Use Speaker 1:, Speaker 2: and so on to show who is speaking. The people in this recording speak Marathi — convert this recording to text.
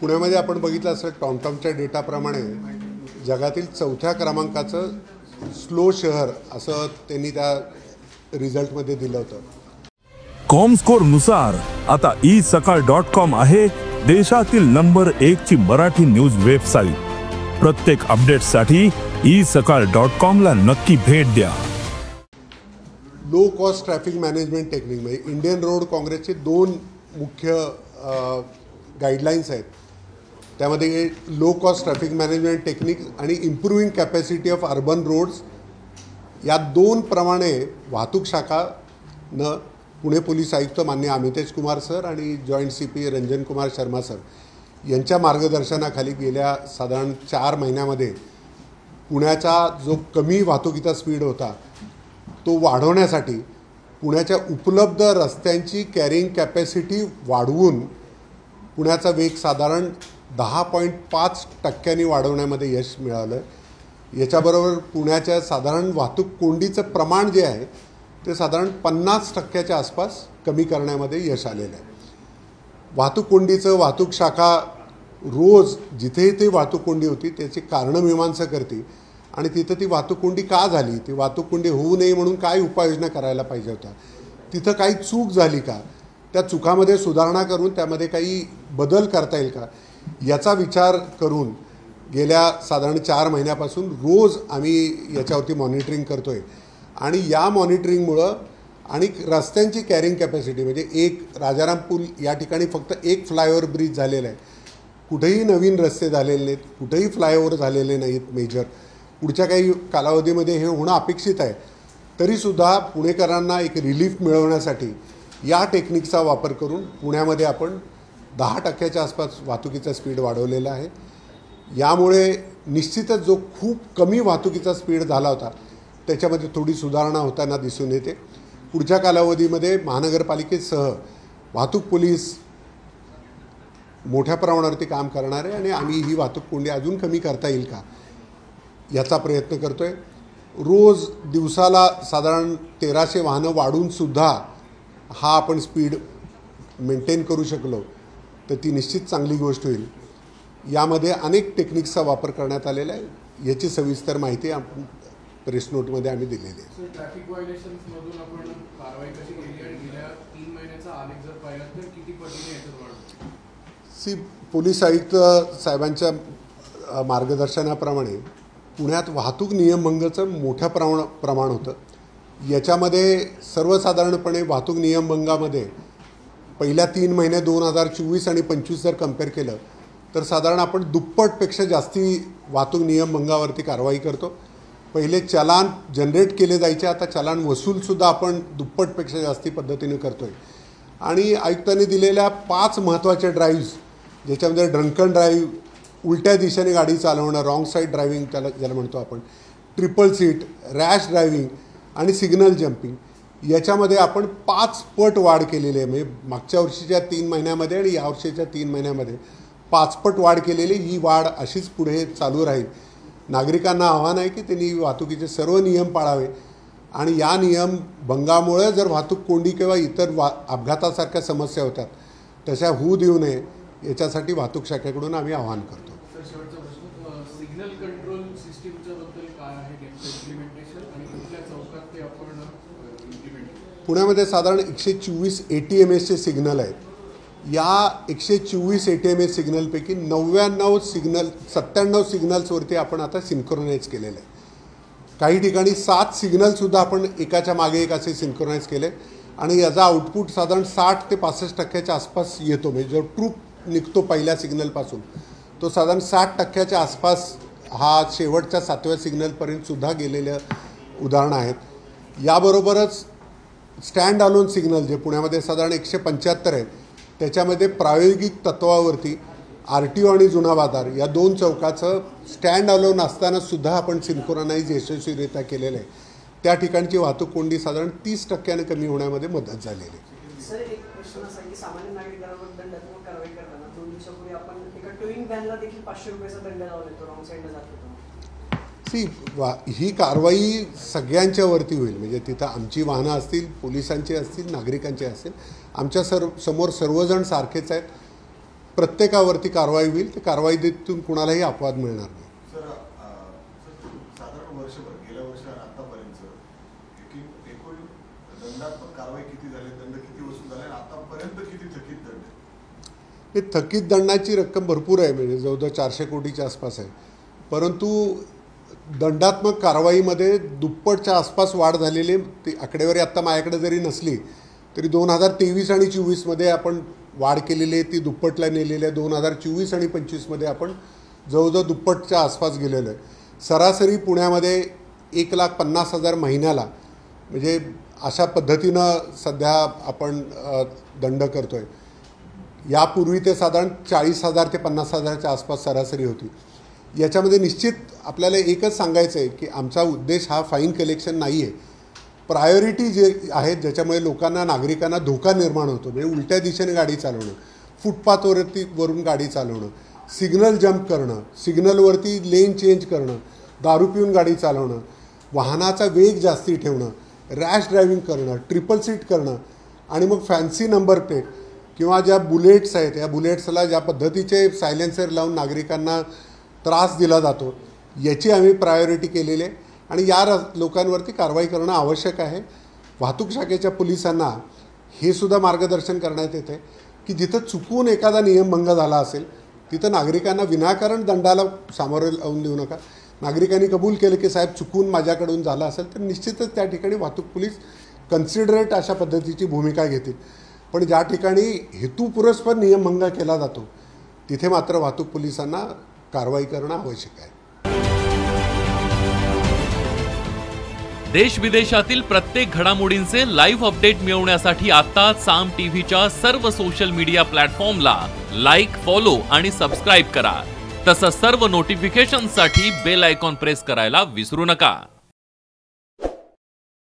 Speaker 1: पुण्यामध्ये आपण बघितलं असेल टॉमटॉमच्या डेटाप्रमाणे जगातील 4थ्या क्रमांकाचं स्लो शहर असं त्यांनी त्या रिझल्टमध्ये दिलं होतं।
Speaker 2: कॉमस्कोर नुसार आता isakal.com आहे देशातील नंबर 1 ची मराठी न्यूज वेबसाईट। प्रत्येक अपडेटसाठी isakal.com ला नक्की भेट द्या।
Speaker 1: Low cost traffic management technique म्हणजे इंडियन रोड काँग्रेसचे 2 मुख्य गाईडलाईन्स आहेत। त्यामध्ये low cost traffic management technique आणि improving capacity of urban roads या 2 प्रमाणे वाहतूक शाखा न पुणे पोलीस आयुक्त माननीय अमितेश कुमार सर आणि joint CP Ranjan Kumar Sharma sir यांच्या मार्गदर्शनाखाली गेल्या साधारण 4 महिन्यामध्ये पुण्याचा जो कमी वाहतुकीचा स्पीड होता तो वाढवण्यासाठी पुण्याच्या उपलब्ध रस्त्यांची कॅरिंग कॅपॅसिटी वाढवून पुण्याचा वेग साधारण 10.5% वाढवण्यामध्ये यश मिळालं। याच्याबरोबर पुण्याच्या साधारण वाहतूक कोंडीचं प्रमाण जे आहे ते साधारण 50% आसपास कमी करण्यामध्ये यश आलेलं आहे। वाहतूक कोंडीचं वाहतूक शाखा रोज जिथे ते वाहतूक कोंडी होती त्याची कारणमीमांसा करते आणि तिथं ती वाहतूक कोंडी का झाली, ती वाहतूक कोंडी होऊ नये म्हणून काय उपाययोजना करायला पाहिजे होत्या, तिथं काही चूक झाली का, त्या चुकामध्ये सुधारणा करून त्यामध्ये काही बदल करता येईल का याचा विचार करून गेल्या साधारण 4 महिन्यापासून रोज आम्ही याच्यावरती मॉनिटरिंग करतोय। आणि या मॉनिटरिंगमुळं आणि रस्त्यांची कॅरिंग कॅपॅसिटी म्हणजे एक राजाराम पूल या ठिकाणी फक्त एक फ्लायओव्हर ब्रिज झालेला आहे, कुठेही नवीन रस्ते झालेले नाहीत, कुठेही फ्लायओव्हर झालेले नाहीत मेजर। पुढच्या काही कालावधीमध्ये हे होणं अपेक्षित आहे। तरीसुद्धा पुणेकरांना एक रिलीफ मिळवण्यासाठी या टेक्निकचा वापर करून पुण्यामध्ये आपण 10% आसपास वाहतुकीचा स्पीड वाढवलेला आहे। यामुळे निश्चितच जो खूप कमी वाहतुकीचा स्पीड झाला होता त्याच्यामध्ये थोडी सुधारणा होताना दिसून येते। पुढच्या कालावधीमध्ये महानगरपालिकेसह वाहतूक पोलीस मोठ्या प्रमाणावरती काम करणार आहे आणि आम्ही ही वाहतूक कोंडी अजून कमी करता येईल का याचा प्रयत्न करतोय। रोज दिवसाला साधारण 1300 वाहनं वाढूनसुद्धा हा आपण स्पीड मेंटेन करू शकलो तर ती निश्चित चांगली गोष्ट होईल। यामध्ये अनेक टेक्निक्सचा वापर करण्यात आलेला आहे, याची सविस्तर माहिती आपण प्रेस नोटमध्ये आम्ही दिलेली आहे।
Speaker 3: ट्रॅफिक व्हायोलेशन्समधून आपण कारवाई कशी केली आणि गेल्या 3 महिन्याचा आलेख जर पाहिला तर किती पटीने याच्यात वाढ?
Speaker 1: पोलीस आयुक्त साहेबांच्या मार्गदर्शनाप्रमाणे पुण्यात वाहतूक नियमभंगाचं मोठ्या प्रमाण होतं। याच्यामध्ये सर्वसाधारणपणे वाहतूक नियमभंगामध्ये पहिल्या 3 महिने 2024 आणि 25 जर कंपेअर केलं तर साधारण आपण दुप्पटपेक्षा जास्ती वाहतूक नियमभंगावरती कारवाई करतो। पहिले चलान जनरेट केले जायचे, आता चलान वसूलसुद्धा आपण दुप्पटपेक्षा जास्ती पद्धतीने करतो आहे। आणि आयुक्तांनी दिलेल्या 5 महत्त्वाच्या ड्राईव्स ज्याच्यामध्ये ड्रंकन ड्राईव्ह, उलट्या दिशेने गाडी चालवणं, रॉंग साईड ड्रायव्हिंग ज्याला म्हणतो आपण, ट्रिपल सीट, रॅश ड्रायव्हिंग आणि सिग्नल जम्पिंग याच्यामध्ये आपण 5 पट वाढ केलेली आहे। म्हणजे मागच्या वर्षीच्या 3 महिन्यामध्ये आणि यावर्षीच्या 3 महिन्यामध्ये 5 पट वाढ केलेली। ही वाढ अशीच पुढे चालू राहील। नागरिकांना आव्हान आहे की त्यांनी वाहतुकीचे सर्व नियम पाळावे आणि या नियम भंगामुळे जर वाहतूक कोंडी किंवा इतर अपघातासारख्या समस्या होतात तशा होऊ देऊ नये याच्यासाठी वाहतूक शाखेकडून आम्ही आवाहन करतो।
Speaker 3: सिग्नल कंट्रोल सिस्टीमच्या बद्दल काय आहे इम्प्लिमेंटेशन आणि कुठल्या चौकात ते आपण इम्प्लिमेंट?
Speaker 1: पुण्यामध्ये साधारण 124 ATMS सिग्नल आहेत। या 124 ATMS सिग्नलपैकी 97 सिग्नल्सवरती आपण आता सिंक्रोनाइज केलेलं आहे। काही ठिकाणी 7 सिग्नलसुद्धा आपण एकाच्या मागे एक असे सिंक्रोनाइज केले आणि याचा आउटपुट साधारण 60 ते 65% आसपास येतो। म्हणजे जो ट्रूप निघतो पहिल्या सिग्नलपासून तो साधारण 60% आसपास हा शेवटच्या 7व्या सिग्नलपर्यंतसुद्धा गेलेल्या उदाहरणं आहेत। याबरोबरच स्टँड अलोन सिग्नल जे पुण्यामध्ये साधारण 175 आहेत त्याच्यामध्ये प्रायोगिक तत्वावरती RTO आणि जुना बाजार या 2 चौकाचं स्टँड अलोन असतानासुद्धा आपण सिंक्रोनाइज यशस्वीरित्या केलेलं आहे। त्या ठिकाणची वाहतूक कोंडी साधारण 30% कमी होण्यामध्ये मदत झालेली आहे।
Speaker 4: सर, एक प्रश्न असा की सामान्य नागरिकांवर दंडात्मक कारवाई करताना 2 दिवसापूर्वी आपण एका टोईंग व्हॅनला देखील 500 रुपयाचा दंड लावला होता, रॉंग साईडला जात होता।
Speaker 1: ही कारवाई सगळ्यांच्या वरती होईल। म्हणजे तिथं आमची वाहनं असतील, पोलिसांची असतील, नागरिकांची असतील, आमच्या समोर सर्वजण सारखेच आहेत। प्रत्येकावरती कारवाई होईल. ते कारवाईतून कुणालाही अपवाद मिळणार नाही.
Speaker 5: सर साधारण वर्षभर गेल्या वर्षी आतापर्यंत एकूण दंडात्मक कारवाई किती झाली, दंड किती वसूल झाले आणि आतापर्यंत किती थकीत दंड?
Speaker 1: हे थकीत दंडाची रक्कम भरपूर आहे, म्हणजे जवळजवळ 400 कोटीच्या आसपास आहे. परंतु दंडात्मक कारवाईमध्ये दुप्पटच्या आसपास वाढ झालेली. ती आकडेवारी आत्ता माझ्याकडे जरी नसली तरी 2023 आणि 24मध्ये आपण वाढ केलेली आहे, ती दुप्पटला नेलेली आहे. 2024 आणि 25मध्ये आपण जवळजवळ दुप्पटच्या आसपास गेलेलो आहे. सरासरी पुण्यामध्ये 1,50,000 महिन्याला, म्हणजे अशा पद्धतीनं सध्या आपण दंड करतो आहे. यापूर्वी ते साधारण 40,000 ते 50,000च्या आसपास सरासरी होती. याच्यामध्ये निश्चित आपल्याला एकच सांगायचं आहे की आमचा उद्देश हा फाईन कलेक्शन नाही आहे. प्रायोरिटी जे आहेत ज्याच्यामुळे लोकांना, नागरिकांना धोका निर्माण होतो, म्हणजे उलट्या दिशेने गाडी चालवणं, वरून गाडी चालवणं, सिग्नल जम्प करणं, सिग्नलवरती लेन चेंज करणं, दारू पिऊन गाडी चालवणं, वाहनाचा वेग जास्ती ठेवणं, रॅश ड्रायव्हिंग करणं, ट्रिपल सीट करणं आणि मग फॅन्सी नंबर प्लेट किंवा ज्या बुलेट्स आहेत या बुलेट्सला ज्या पद्धतीचे सायलेन्सर लावून नागरिकांना त्रास दिला जातो, याची आम्ही प्रायोरिटी केलेली आहे आणि या लोकांवरती कारवाई करणं आवश्यक आहे. वाहतूक शाखेच्या पोलिसांना हे सुद्धा मार्गदर्शन करण्यात येते की जिथं चुकून एखादा नियमभंग झाला असेल तिथं नागरिकांना विनाकारण दंडाला सामोरं लावून देऊ नका. नागरिकांनी कबूल केलं की साहेब चुकून माझ्याकडून झालं असेल तर निश्चितच त्या ठिकाणी वाहतूक पोलीस कन्सिडरेट अशा पद्धतीची भूमिका घेतील. पण ज्या ठिकाणी हेतुपुरस्पर नियमभंग केला जातो तिथे मात्र वाहतूक पोलिसांना कारवाई करणं आवश्यक आहे.
Speaker 6: देश विदेशातील प्रत्येक घडामोडींचे लाईव्ह अपडेट मिळवण्यासाठी आता साम टीव्हीच्या सर्व सोशल मीडिया प्लॅटफॉर्मला लाईक, फॉलो आणि सबस्क्राईब करा. तसंच सर्व नोटिफिकेशनसाठी बेल आयकॉन प्रेस करायला विसरू नका.